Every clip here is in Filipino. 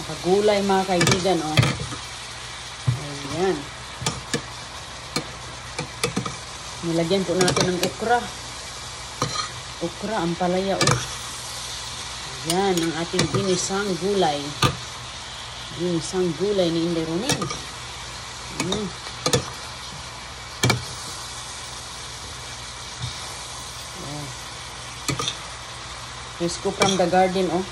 Pagulay mga kaibigan, oh. Ayan. Nilagyan po natin ng okra. Okra, ang palaya, oh. Ayan, ang ating ginisang gulay. Ginisang gulay ni Inday Ronin. Oh. Frisco from the garden, oh.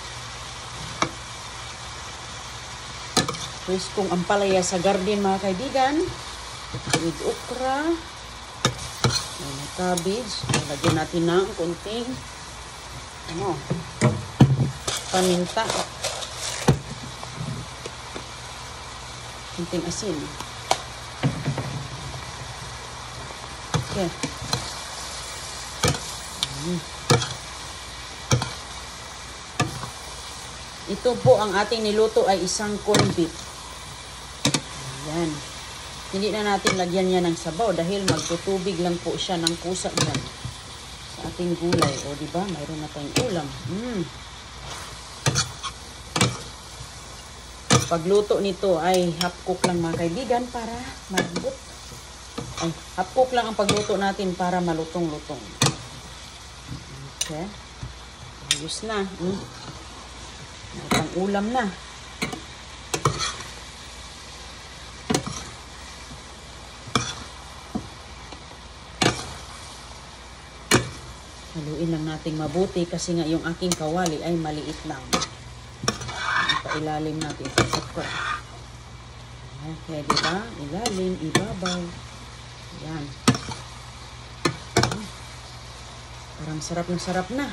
Friskong ampalaya sa garden mga kaibigan. With okra. May cabbage. Lagyan natin ng konting paminta. Konting asin. Okay. Ito po ang ating niluto ay isang corned beef. Ayan. Hindi na natin lagyan yan ng sabaw dahil magtutubig lang po siya ng kusa dyan sa ating gulay. O diba, mayroon na tayong ulam. Pagluto nito ay half cook lang mga kaibigan para malambot. Ay, half cook lang ang pagluto natin para malutong-lutong. Okay. Ayos na. May pang-ulam na. Haluin lang natin mabuti kasi nga yung aking kawali ay maliit lang. Ipailalim natin sa okra. Okay, diba? Ilalim, ibabaw. Ayan. Parang sarap na sarap na.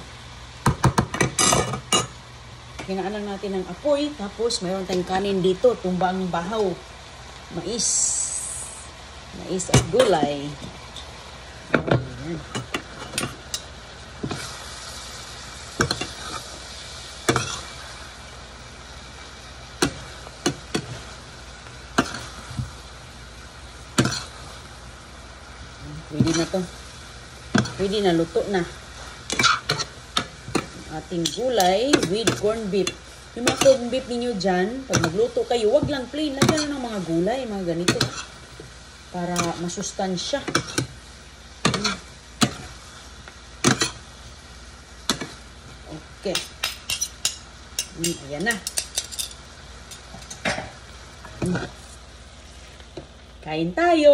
Hinaan lang natin ng apoy. Tapos mayroon tayong kanin dito. Tumbang bahaw. Mais. Mais at gulay. Ayan. Pwede na to. Pwede na, luto na. Ating gulay with corned beef. Yung mga corned beef ninyo dyan, pag magluto kayo, wag lang plain. Lagyan na ng mga gulay, mga ganito. Para masustansya. Okay. Ayan na. Kain tayo!